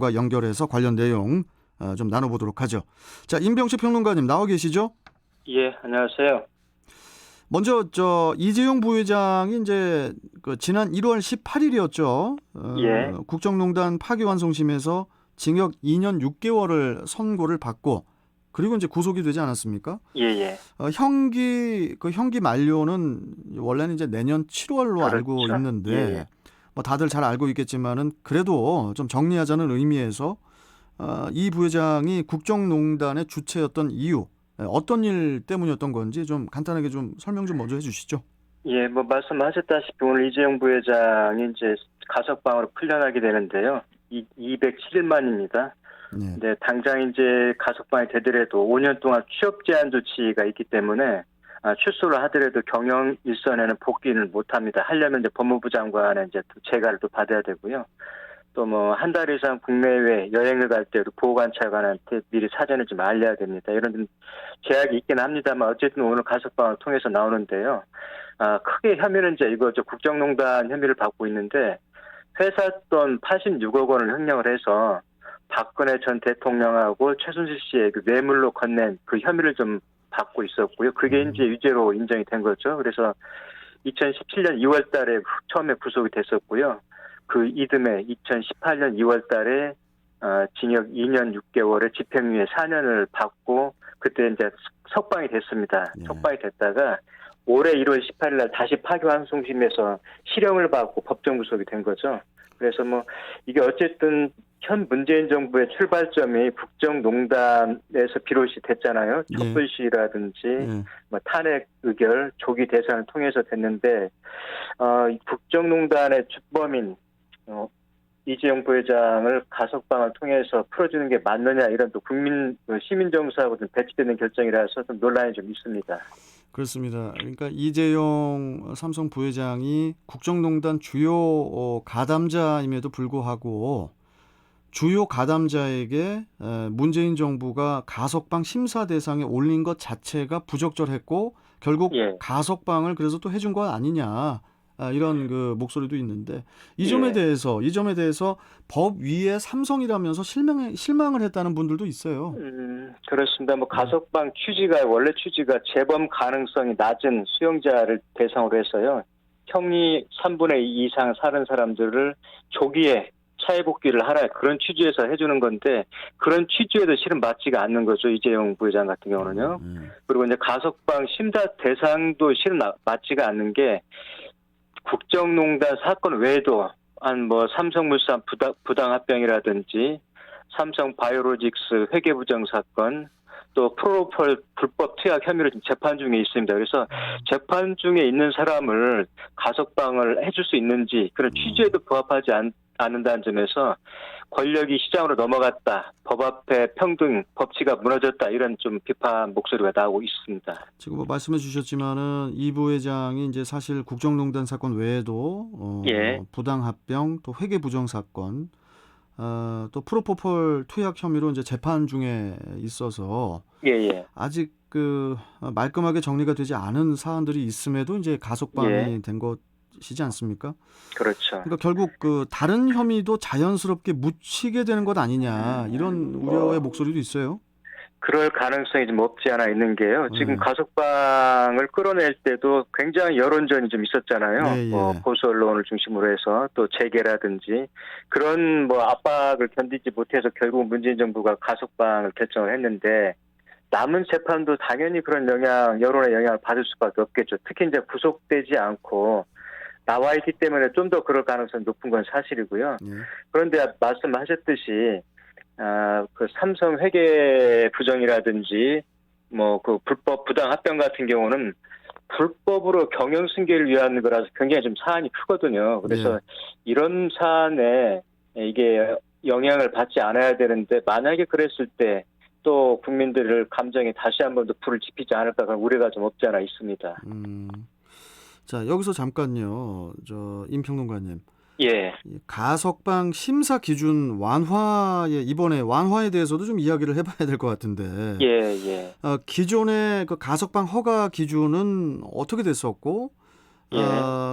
과 연결해서 관련 내용 좀 나눠보도록 하죠. 자, 임병식 평론가님 나와 계시죠? 예, 안녕하세요. 먼저 이재용 부회장이 이제 지난 1월 18일이었죠. 예, 국정농단 파기환송심에서 징역 2년 6개월을 선고를 받고 그리고 이제 구속이 되지 않았습니까? 예, 예. 형기 만료는 원래는 이제 내년 7월로 그렇죠. 알고 있는데 예, 예. 뭐 다들 잘 알고 있겠지만은 그래도 좀 정리하자는 의미에서 이 부회장이 국정농단의 주체였던 이유, 어떤 일 때문이었던 건지 좀 간단하게 좀 설명 좀 먼저 해주시죠. 예, 뭐 말씀하셨다시피 오늘 이재용 부회장이 이제 가석방으로 풀려나게 되는데요. 207일 만입니다. 네. 근데 당장 이제 가석방이 되더라도 5년 동안 취업 제한 조치가 있기 때문에 출소를 하더라도 경영 일선에는 복귀를 못 합니다. 하려면 이제 법무부 장관의 이제 재가를 또 받아야 되고요. 또 뭐 한 달 이상 국내외 여행을 갈 때도 보호관찰관한테 미리 사전에 좀 알려야 됩니다. 이런 좀 제약이 있긴 합니다만 어쨌든 오늘 가석방을 통해서 나오는데요. 크게 혐의는 이제 이거 국정농단 혐의를 받고 있는데 회사 돈 86억 원을 횡령을 해서 박근혜 전 대통령하고 최순실 씨의 그 뇌물로 건넨 그 혐의를 좀 받고 있었고요. 그게 이제 유죄로 인정이 된 거죠. 그래서 2017년 2월 달에 처음에 구속이 됐었고요. 그 이듬해 2018년 2월 달에 징역 2년 6개월에 집행유예 4년을 받고 그때 이제 석방이 됐습니다. 네. 석방이 됐다가 올해 1월 18일 날 다시 파기환송심에서 실형을 받고 법정 구속이 된 거죠. 그래서 뭐 이게 어쨌든 현 문재인 정부의 출발점이 국정농단에서 비롯이 됐잖아요. 네. 촛불 시위라든지 네. 뭐 탄핵 의결, 조기 대선을 통해서 됐는데 국정농단의 주범인 이재용 부회장을 가석방을 통해서 풀어주는 게 맞느냐 이런 또 국민 시민정서하고 좀 배치되는 결정이라서 좀 논란이 좀 있습니다. 그렇습니다. 그러니까 이재용 삼성 부회장이 국정농단 주요 가담자임에도 불구하고 주요 가담자에게 문재인 정부가 가석방 심사 대상에 올린 것 자체가 부적절했고 결국 예. 가석방을 그래서 또 해준 것 아니냐 이런 그 목소리도 있는데 이 점에 예. 대해서 법 위에 삼성이라면서 실망을 했다는 분들도 있어요. 그렇습니다. 뭐 가석방 원래 취지가 재범 가능성이 낮은 수용자를 대상으로 해서요. 형이 3분의 2 이상 살은 사람들을 조기에 사회복귀를 하라 그런 취지에서 해주는 건데 그런 취지에도 실은 맞지가 않는 거죠. 이재용 부회장 같은 경우는요. 그리고 이제 가석방 심사 대상도 실은 맞지가 않는 게 국정농단 사건 외에도 뭐 삼성물산 부당합병이라든지 삼성바이오로직스 회계부정 사건 또 프로폴 불법 투약 혐의로 지금 재판 중에 있습니다. 그래서 재판 중에 있는 사람을 가석방을 해줄 수 있는지 그런 취지에도 부합하지 않는다는 점에서 권력이 시장으로 넘어갔다. 법 앞에 평등, 법치가 무너졌다. 이런 좀 비판 목소리가 나오고 있습니다. 지금 뭐 말씀해 주셨지만은 이 부회장이 이제 사실 국정농단 사건 외에도 예. 부당합병 또 회계부정 사건 또 프로포폴 투약 혐의로 이제 재판 중에 있어서 예. 아직 그 말끔하게 정리가 되지 않은 사안들이 있음에도 이제 가석방이 된 것이지 않습니까? 그렇죠. 그러니까 결국 그 다른 혐의도 자연스럽게 묻히게 되는 것 아니냐 이런 우려의 목소리도 있어요. 그럴 가능성이 좀 없지 않아 있는 게요. 지금 가석방을 끌어낼 때도 굉장히 여론전이 좀 있었잖아요. 예. 뭐 보수 언론을 중심으로 해서 또 재계라든지 그런 뭐 압박을 견디지 못해서 결국 문재인 정부가 가석방을 결정을 했는데 남은 재판도 당연히 그런 여론의 영향을 받을 수밖에 없겠죠. 특히 이제 구속되지 않고 나와 있기 때문에 좀 더 그럴 가능성이 높은 건 사실이고요. 그런데 말씀하셨듯이 그 삼성 회계 부정이라든지 뭐 그 불법 부당 합병 같은 경우는 불법으로 경영 승계를 위한 거라서 굉장히 좀 사안이 크거든요. 그래서 이런 사안에 이게 영향을 받지 않아야 되는데 만약에 그랬을 때 또 국민들을 감정에 다시 한 번 더 불을 지피지 않을까 그런 우려가 좀 없지 않아 있습니다. 자, 여기서 잠깐요. 임 평론가님. 예. 가석방 심사 기준 이번에 완화에 대해서도 좀 이야기를 해봐야 될 것 같은데. 예. 기존의 그 가석방 허가 기준은 어떻게 됐었고,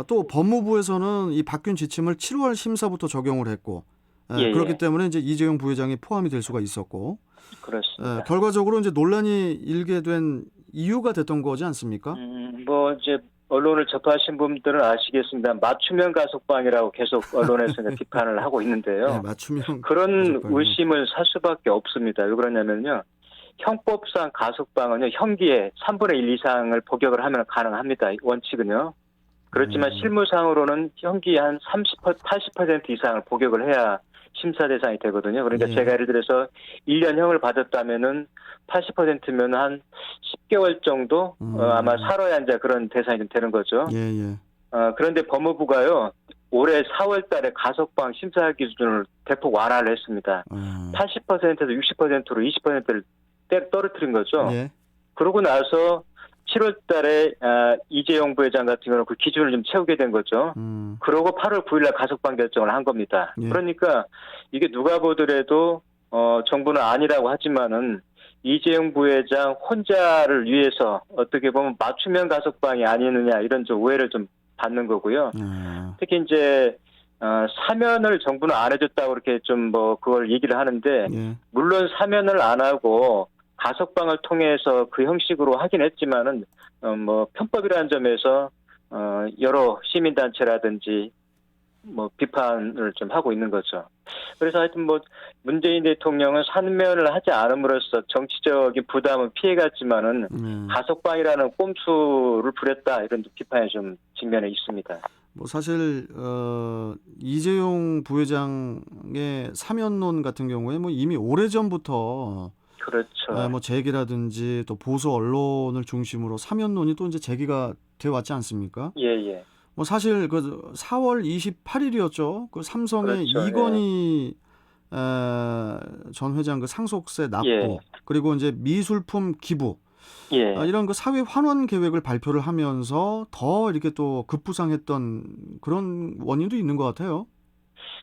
또 법무부에서는 이 바뀐 지침을 7월 심사부터 적용을 했고, 예, 그렇기 예. 때문에 이제 이재용 부회장이 포함이 될 수가 있었고 그렇습니다. 결과적으로 이제 논란이 일게 된 이유가 됐던 거지 않습니까? 뭐 이제 언론을 접하신 분들은 아시겠습니다. 맞춤형 가석방이라고 계속 언론에서 이제 비판을 하고 네, 있는데요. 맞춤형 그런 가석방이요. 의심을 살 수밖에 없습니다. 왜 그러냐면요. 형법상 가석방은요, 형기의 3분의 1 이상을 복역을 하면 가능합니다. 원칙은요. 그렇지만 실무상으로는 형기 한 80% 이상을 복역을 해야 심사 대상이 되거든요. 그러니까 예. 제가 예를 들어서 1년형을 받았다면은 80%면 한 10개월 정도 아마 살아야 이제 그런 대상이 좀 되는 거죠. 예. 그런데 법무부가요, 올해 4월 달에 가석방 심사 기준을 대폭 완화를 했습니다. 80%에서 60%로 20%를 떨어뜨린 거죠. 예. 그러고 나서 7월 달에 이재용 부회장 같은 경우는 그 기준을 좀 채우게 된 거죠. 그러고 8월 9일 날 가석방 결정을 한 겁니다. 예. 그러니까 이게 누가 보더라도 정부는 아니라고 하지만은 이재용 부회장 혼자를 위해서 어떻게 보면 맞춤형 가석방이 아니느냐 이런 좀 오해를 좀 받는 거고요. 특히 이제 사면을 정부는 안 해줬다고 이렇게 좀 뭐 그걸 얘기를 하는데 예. 물론 물론 사면을 안 하고 가석방을 통해서 그 형식으로 하긴 했지만은 뭐 편법이라는 점에서 여러 시민단체라든지 뭐 비판을 좀 하고 있는 거죠. 그래서 하여튼 뭐 문재인 대통령은 사면을 하지 않음으로써 정치적인 부담은 피해갔지만은 가석방이라는 꼼수를 부렸다 이런 비판이 좀 직면해 있습니다. 뭐 사실 이재용 부회장의 사면론 같은 경우에 뭐 이미 오래전부터 그렇죠. 뭐 제기라든지 또 보수 언론을 중심으로 사면론이 또 이제 제기가 돼 왔지 않습니까? 예. 뭐 사실 그 4월 28일이었죠. 그 삼성의 그렇죠. 이건희 전 회장 그 상속세 납부 예. 그리고 이제 미술품 기부 예. 이런 그 사회 환원 계획을 발표를 하면서 더 이렇게 또 급부상했던 그런 원인도 있는 것 같아요.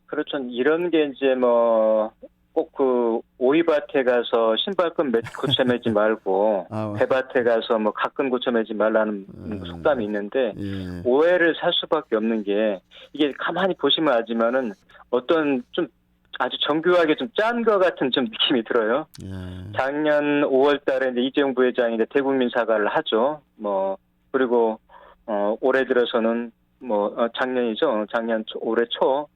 그렇죠. 이런 게 이제 뭐 꼭 그 오이밭에 가서 신발끈 고쳐 매지 말고 배밭에 가서 뭐 가끔 고쳐 매지 말라는 속담이 있는데 예. 오해를 살 수밖에 없는 게 이게 가만히 보시면 알지만은 어떤 좀 아주 정교하게 좀 짠 것 같은 좀 느낌이 들어요. 예. 작년 5월 달에 이제 이재용 부회장이 이제 대국민 사과를 하죠. 뭐 그리고 올해 들어서는 뭐 작년이죠. 작년 올해 초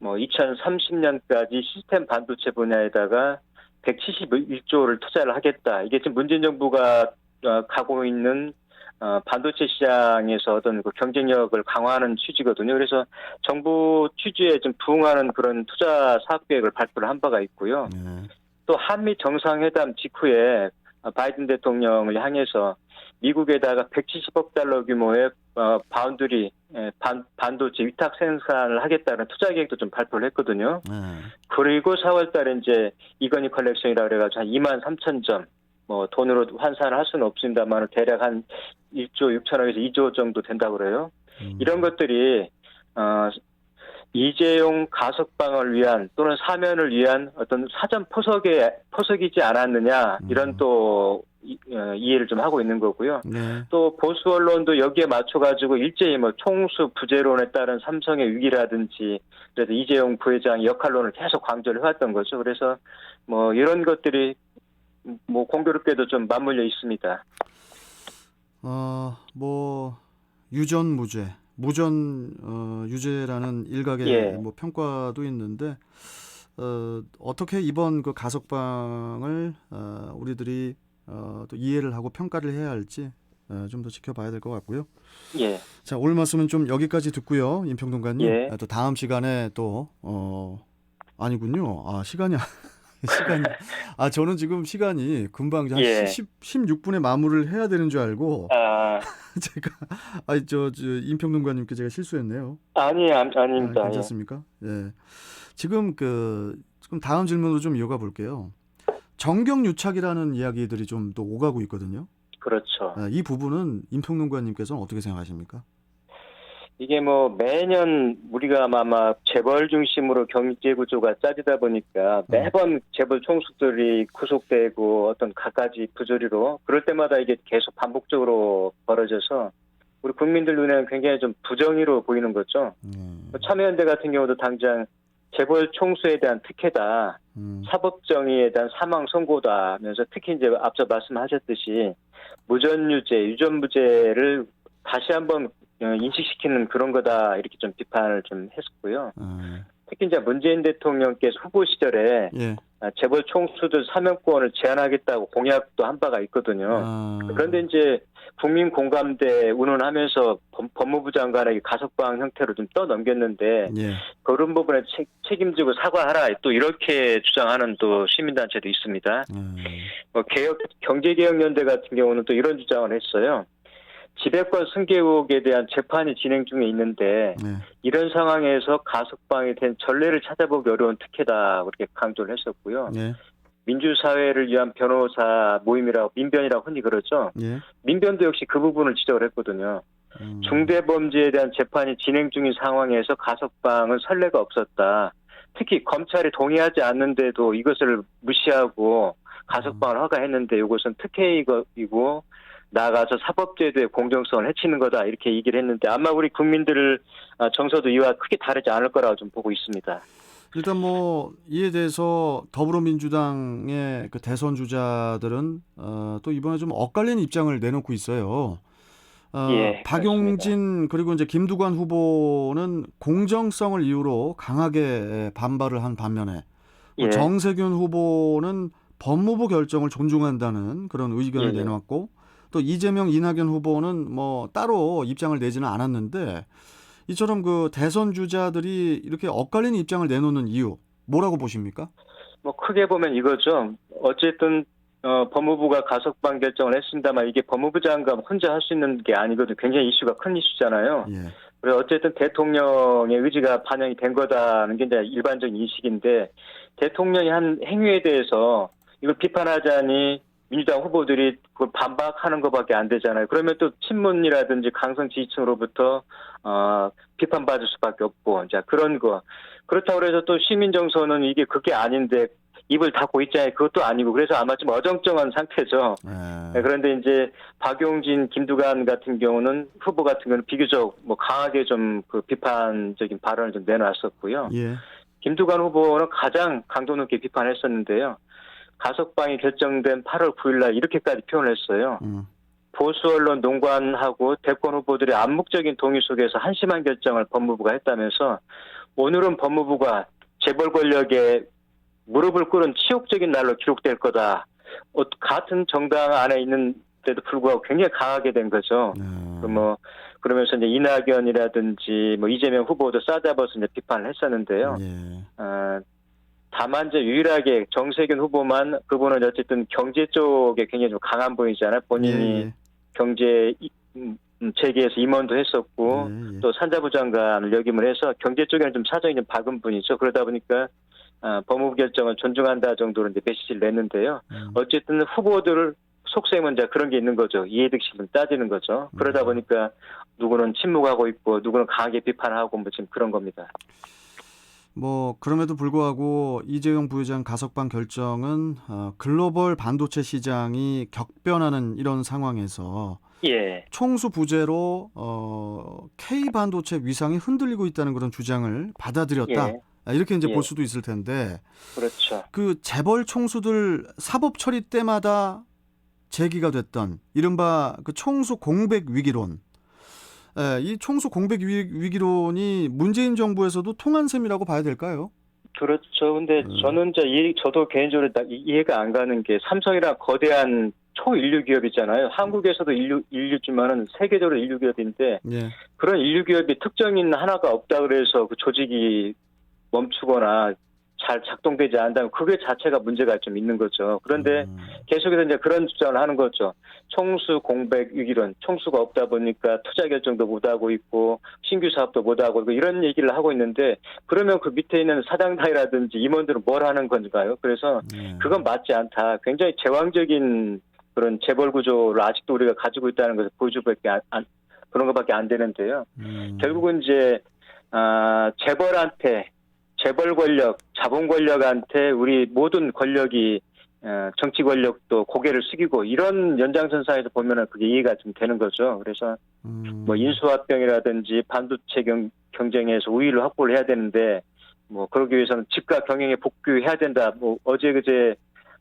뭐 2030년까지 시스템 반도체 분야에다가 171조를 투자를 하겠다. 이게 지금 문재인 정부가 가고 있는 반도체 시장에서 어떤 그 경쟁력을 강화하는 취지거든요. 그래서 정부 취지에 좀 부응하는 그런 투자 사업 계획을 발표를 한 바가 있고요. 또 한미 정상회담 직후에 바이든 대통령을 향해서 미국에다가 170억 달러 규모의 바운드리 반도체 위탁 생산을 하겠다는 투자 계획도 좀 발표를 했거든요. 그리고 4월 달에 이제 이건희 컬렉션이라고 그래가지고 한 2만 3천 점, 뭐 돈으로 환산을 할 수는 없습니다만 대략 한 1조 6천억에서 2조 정도 된다고 그래요. 이런 것들이 이재용 가석방을 위한 또는 사면을 위한 어떤 사전 포석이지 않았느냐 이런 또 이해를 좀 하고 있는 거고요. 네. 또 보수 언론도 여기에 맞춰가지고 일제히 뭐 총수 부재론에 따른 삼성의 위기라든지 그래서 이재용 부회장 역할론을 계속 강조를 해왔던 거죠. 그래서 뭐 이런 것들이 뭐 공교롭게도 좀 맞물려 있습니다. 뭐 유전무죄, 무전 유죄라는 일각의 뭐 평가도 있는데 어떻게 이번 그 가석방을 우리들이 또 이해를 하고 평가를 해야 할지 좀 더 지켜봐야 될 것 같고요. 예. 자, 오늘 말씀은 좀 여기까지 듣고요, 임평동관님. 예. 또 다음 시간에 또 아니군요. 시간이 저는 지금 시간이 금방 한 16분에 마무리를 해야 되는 줄 알고 제가 저 임평동관님께 제가 실수했네요. 아닙니다. 괜찮습니까? 예. 지금 다음 질문으로 좀 이어가 볼게요. 정경유착이라는 이야기들이 좀 또 오가고 있거든요. 그렇죠. 이 부분은 임평동관님께서는 어떻게 생각하십니까? 이게 뭐 매년 우리가 아마 재벌 중심으로 경제 구조가 짜지다 보니까 매번 재벌 총수들이 구속되고 어떤 갖가지 부조리로 그럴 때마다 이게 계속 반복적으로 벌어져서 우리 국민들 눈에는 굉장히 좀 부정의로 보이는 거죠. 참여연대 같은 경우도 당장 재벌 총수에 대한 특혜다, 사법정의에 대한 사망 선고다 하면서 특히 이제 앞서 말씀하셨듯이 무전유죄, 유전무죄를 다시 한번 인식시키는 그런 거다 이렇게 좀 비판을 좀 했었고요. 특히 이제 문재인 대통령께서 후보 시절에 예. 재벌 총수들 사면권을 제한하겠다고 공약도 한 바가 있거든요. 그런데 이제 국민 공감대 운운하면서 법무부 장관에게 가석방 형태로 좀 떠넘겼는데 예. 그런 부분에 책임지고 사과하라 또 이렇게 주장하는 또 시민단체도 있습니다. 경제개혁연대 같은 경우는 또 이런 주장을 했어요. 지배권 승계 의혹에 대한 재판이 진행 중에 있는데 이런 상황에서 가석방이 된 전례를 찾아보기 어려운 특혜다 그렇게 강조를 했었고요. 예. 민주사회를 위한 변호사 모임이라고 민변이라고 흔히 그러죠. 예. 민변도 역시 그 부분을 지적을 했거든요. 중대범죄에 대한 재판이 진행 중인 상황에서 가석방은 선례가 없었다. 특히 검찰이 동의하지 않는데도 이것을 무시하고 가석방을 허가했는데 이것은 특혜이고 나아가서 사법제도의 공정성을 해치는 거다 이렇게 얘기를 했는데 아마 우리 국민들을 정서도 이와 크게 다르지 않을 거라고 좀 보고 있습니다. 일단 뭐 이에 대해서 더불어민주당의 그 대선 주자들은 또 이번에 좀 엇갈린 입장을 내놓고 있어요. 예, 박용진 그리고 이제 김두관 후보는 공정성을 이유로 강하게 반발을 한 반면에 예. 정세균 후보는 법무부 결정을 존중한다는 그런 의견을 내놓았고 또 이재명, 이낙연 후보는 뭐 따로 입장을 내지는 않았는데 이처럼 그 대선 주자들이 이렇게 엇갈린 입장을 내놓는 이유 뭐라고 보십니까? 뭐 크게 보면 이거죠. 어쨌든 법무부가 가석방 결정을 했습니다만 이게 법무부 장관 혼자 할 수 있는 게 아니거든요. 굉장히 이슈가 큰 이슈잖아요. 예. 그래서 어쨌든 대통령의 의지가 반영이 된 거다는 게 이제 일반적인 인식인데 대통령이 한 행위에 대해서 이걸 비판하자니 민주당 후보들이 그걸 반박하는 것밖에 안 되잖아요. 그러면 또 친문이라든지 강성 지지층으로부터 비판받을 수밖에 없고, 자 그런 거 그렇다고 해서 또 시민 정서는 이게 그게 아닌데 입을 닫고 있잖아요. 그것도 아니고 그래서 아마 좀 어정쩡한 상태죠. 네, 그런데 이제 박용진, 김두관 같은 경우는 후보 같은 경우는 비교적 뭐 강하게 좀 그 비판적인 발언을 좀 내놨었고요. 예. 김두관 후보는 가장 강도 높게 비판했었는데요. 가석방이 결정된 8월 9일 날 이렇게까지 표현을 했어요. 보수 언론 농관하고 대권 후보들의 암묵적인 동의 속에서 한심한 결정을 법무부가 했다면서 오늘은 법무부가 재벌 권력에 무릎을 꿇은 치욕적인 날로 기록될 거다. 같은 정당 안에 있는데도 불구하고 굉장히 강하게 된 거죠. 그러면서 이제 이낙연이라든지 뭐 이재명 후보도 싸잡아서 이제 비판을 했었는데요. 다만 이제 유일하게 정세균 후보만 그분은 어쨌든 경제 쪽에 굉장히 좀 강한 분이잖아요. 본인이 경제 재계에서 임원도 했었고 또 산자부 장관을 역임을 해서 경제 쪽에는 좀 사정이 좀 박은 분이죠. 그러다 보니까 법무부 결정을 존중한다 정도로 이제 메시지를 냈는데요. 어쨌든 후보들 속셈은 이제 그런 게 있는 거죠. 이해득실을 따지는 거죠. 그러다 보니까 누구는 침묵하고 있고 누구는 강하게 비판하고 뭐 지금 그런 겁니다. 뭐 그럼에도 불구하고 이재용 부회장 가석방 결정은 글로벌 반도체 시장이 격변하는 이런 상황에서 총수 부재로 K 반도체 위상이 흔들리고 있다는 그런 주장을 받아들였다. 이렇게 이제 볼 수도 있을 텐데. 그렇죠. 그 재벌 총수들 사법 처리 때마다 제기가 됐던 이른바 그 총수 공백 위기론. 이 총수 공백 위기론이 문재인 정부에서도 통한 셈이라고 봐야 될까요? 그렇죠. 근데 저는 저도 개인적으로 이해가 안 가는 게 삼성이랑 거대한 초인류 기업이잖아요. 한국에서도 인류지만은 세계적으로 인류 기업인데 그런 인류 기업이 특정인 하나가 없다 그래서 그 조직이 멈추거나 잘 작동되지 않는다면 그게 자체가 문제가 좀 있는 거죠. 그런데 계속해서 이제 그런 주장을 하는 거죠. 총수 공백 위기론, 총수가 없다 보니까 투자 결정도 못하고 있고 신규 사업도 못하고 있고 이런 얘기를 하고 있는데 그러면 그 밑에 있는 사장단이라든지 임원들은 뭘 하는 건가요? 그래서 그건 맞지 않다. 굉장히 제왕적인 그런 재벌 구조를 아직도 우리가 가지고 있다는 것을 보여주밖에 그런 것밖에 안 되는데요. 결국은 이제 재벌 권력, 자본 권력한테 우리 모든 권력이 정치 권력도 고개를 숙이고 이런 연장선상에서 보면은 그게 이해가 좀 되는 거죠. 그래서 뭐 인수합병이라든지 반도체 경쟁에서 우위를 확보를 해야 되는데 뭐 그러기 위해서는 집과 경영에 복귀해야 된다. 뭐 어제 그제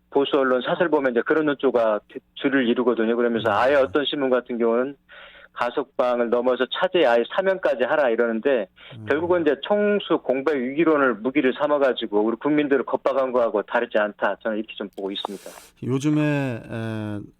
보수 언론 사설 보면 이제 그런 논조가 줄을 이루거든요. 그러면서 아예 어떤 신문 같은 경우는 가석방을 넘어서 차제에 아예 사면까지 하라 이러는데 결국은 이제 총수 공백 위기론을 무기를 삼아가지고 우리 국민들을 겁박한 거하고 다르지 않다. 저는 이렇게 좀 보고 있습니다. 요즘에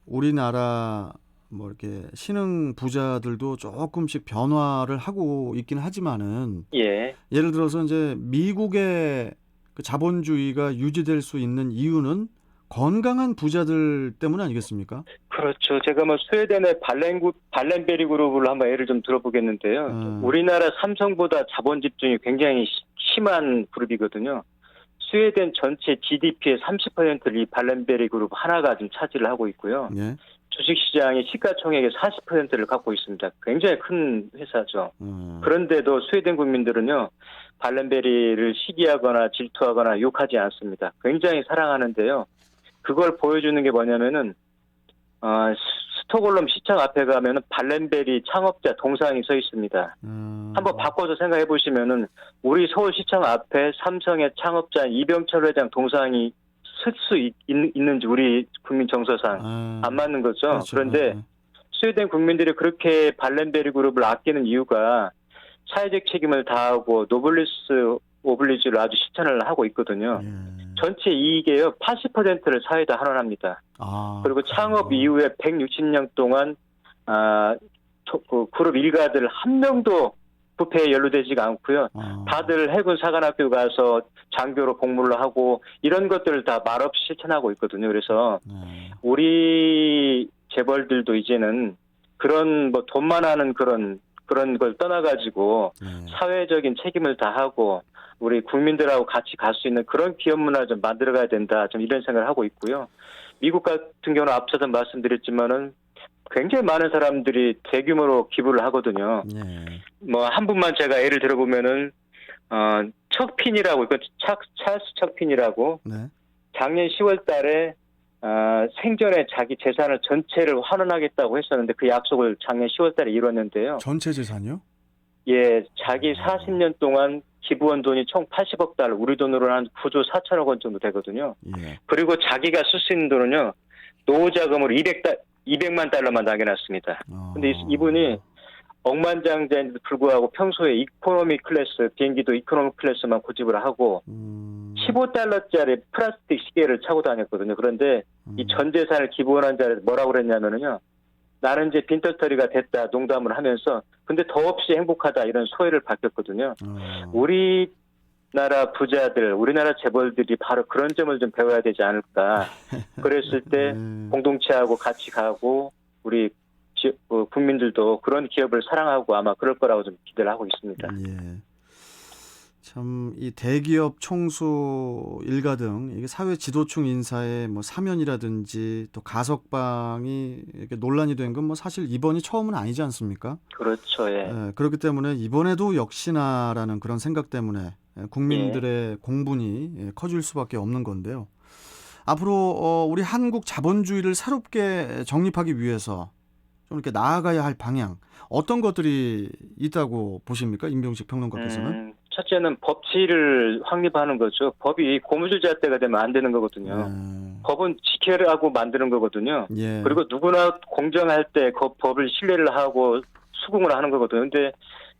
우리나라 뭐 이렇게 신흥 부자들도 조금씩 변화를 하고 있긴 하지만은 예. 예를 들어서 이제 미국의 그 자본주의가 유지될 수 있는 이유는 건강한 부자들 때문 아니겠습니까? 그렇죠. 제가 뭐 스웨덴의 발렌베리 그룹을 한번 예를 좀 들어보겠는데요. 우리나라 삼성보다 자본 집중이 굉장히 심한 그룹이거든요. 스웨덴 전체 GDP의 30%를 이 발렌베리 그룹 하나가 지금 차지를 하고 있고요. 예. 주식시장이 시가총액의 40%를 갖고 있습니다. 굉장히 큰 회사죠. 그런데도 스웨덴 국민들은요. 발렌베리를 시기하거나 질투하거나 욕하지 않습니다. 굉장히 사랑하는데요. 그걸 보여주는 게 뭐냐면은 스톡홀름 시청 앞에 가면은 발렌베리 창업자 동상이 서 있습니다. 한번 바꿔서 생각해 보시면은 우리 서울시청 앞에 삼성의 창업자 이병철 회장 동상이 쓸 수 있는지 우리 국민 정서상 안 맞는 거죠. 그렇죠. 그런데 스웨덴 국민들이 그렇게 발렌베리 그룹을 아끼는 이유가 사회적 책임을 다하고 노블리스 오블리주를 아주 실천을 하고 있거든요. 전체 이익의 80%를 사회에다 환원합니다. 그리고 창업 이후에 160년 동안 그 그룹 일가들 한 명도 부패에 연루되지가 않고요. 다들 해군 사관학교 가서 장교로 복무를 하고 이런 것들을 다 말없이 실천하고 있거든요. 그래서 우리 재벌들도 이제는 그런 뭐 돈만 하는 그런 걸 떠나가지고 사회적인 책임을 다하고 우리 국민들하고 같이 갈 수 있는 그런 기업 문화를 좀 만들어가야 된다. 좀 이런 생각을 하고 있고요. 미국 같은 경우는 앞서도 말씀드렸지만은 굉장히 많은 사람들이 대규모로 기부를 하거든요. 뭐 한 분만 제가 예를 들어보면은 척핀이라고 있고 찰스 척핀이라고 작년 10월달에 생전에 자기 재산을 전체를 환원하겠다고 했었는데 그 약속을 작년 10월달에 이뤘는데요. 전체 재산이요? 예, 자기 40년 동안 기부한 돈이 총 80억 달러, 우리 돈으로 한 9조 4천억 원 정도 되거든요. 그리고 자기가 쓸 수 있는 돈은요, 노후자금으로 200만 달러만 남겨놨습니다. 근데 이분이 억만장자인데도 불구하고 평소에 이코노미 클래스, 비행기도 이코노미 클래스만 고집을 하고 15달러짜리 플라스틱 시계를 차고 다녔거든요. 그런데 이 전 재산을 기부한 자를 뭐라고 그랬냐면요. 나는 이제 빈털터리가 됐다 농담을 하면서 근데 더없이 행복하다 이런 소회를 밝혔거든요. 우리나라 부자들, 우리나라 재벌들이 바로 그런 점을 좀 배워야 되지 않을까. 그랬을 때 공동체하고 같이 가고 우리 국민들도 그런 기업을 사랑하고 아마 그럴 거라고 좀 기대를 하고 있습니다. 참 이 대기업 총수 일가 등 이게 사회 지도층 인사의 뭐 사면이라든지 또 가석방이 이렇게 논란이 된 건 뭐 사실 이번이 처음은 아니지 않습니까? 그렇죠. 예. 그렇기 때문에 이번에도 역시나라는 그런 생각 때문에 국민들의 공분이 커질 수밖에 없는 건데요. 앞으로 우리 한국 자본주의를 새롭게 정립하기 위해서 좀 이렇게 나아가야 할 방향 어떤 것들이 있다고 보십니까? 임병식 평론가께서는? 첫째는 법치를 확립하는 거죠. 법이 고무줄잣대가 되면 안 되는 거거든요. 법은 지켜라고 만드는 거거든요. 그리고 누구나 공정할 때 그 법을 신뢰를 하고 수긍을 하는 거거든요. 그런데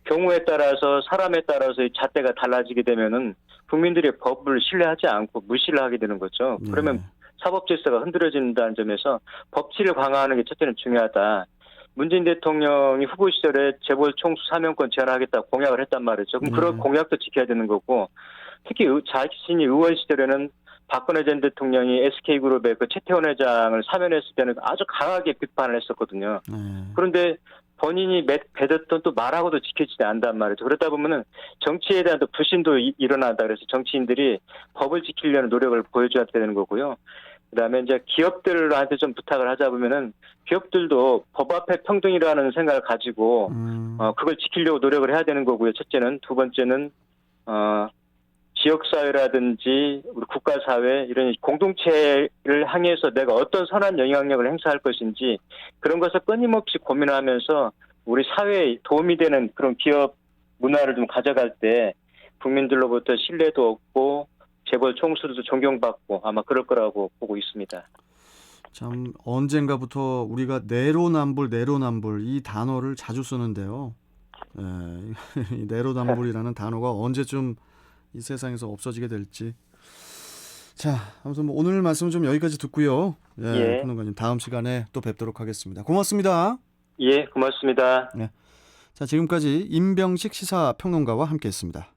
경우에 따라서 사람에 따라서 이 잣대가 달라지게 되면은 국민들이 법을 신뢰하지 않고 무시를 하게 되는 거죠. 그러면 사법 질서가 흔들어진다는 점에서 법치를 강화하는 게 첫째는 중요하다. 문재인 대통령이 후보 시절에 재벌 총수 사면권 제한하겠다 공약을 했단 말이죠. 그럼 그런 공약도 지켜야 되는 거고 특히 자신이 의원 시절에는 박근혜 전 대통령이 SK그룹의 그 최태원 회장을 사면했을 때는 아주 강하게 비판을 했었거든요. 그런데 본인이 뱉었던 또 말하고도 지켜지지 않단 말이죠. 그러다 보면은 정치에 대한 또 불신도 일어난다. 그래서 정치인들이 법을 지키려는 노력을 보여줘야 되는 거고요. 그다음에 이제 기업들한테 좀 부탁을 하자 보면은 기업들도 법 앞에 평등이라는 생각을 가지고 그걸 지키려고 노력을 해야 되는 거고요. 첫째는 두 번째는 지역사회라든지 우리 국가사회 이런 공동체를 향해서 내가 어떤 선한 영향력을 행사할 것인지 그런 것을 끊임없이 고민하면서 우리 사회에 도움이 되는 그런 기업 문화를 좀 가져갈 때 국민들로부터 신뢰도 얻고 재벌 총수들도 존경받고 아마 그럴 거라고 보고 있습니다. 참 언젠가부터 우리가 내로남불 이 단어를 자주 쓰는데요. 이 내로남불이라는 단어가 언제쯤 이 세상에서 없어지게 될지. 자, 아무튼 뭐 오늘 말씀은 좀 여기까지 듣고요. 예. 평론가님 다음 시간에 또 뵙도록 하겠습니다. 고맙습니다. 예, 고맙습니다. 자, 지금까지 임병식 시사평론가와 함께했습니다.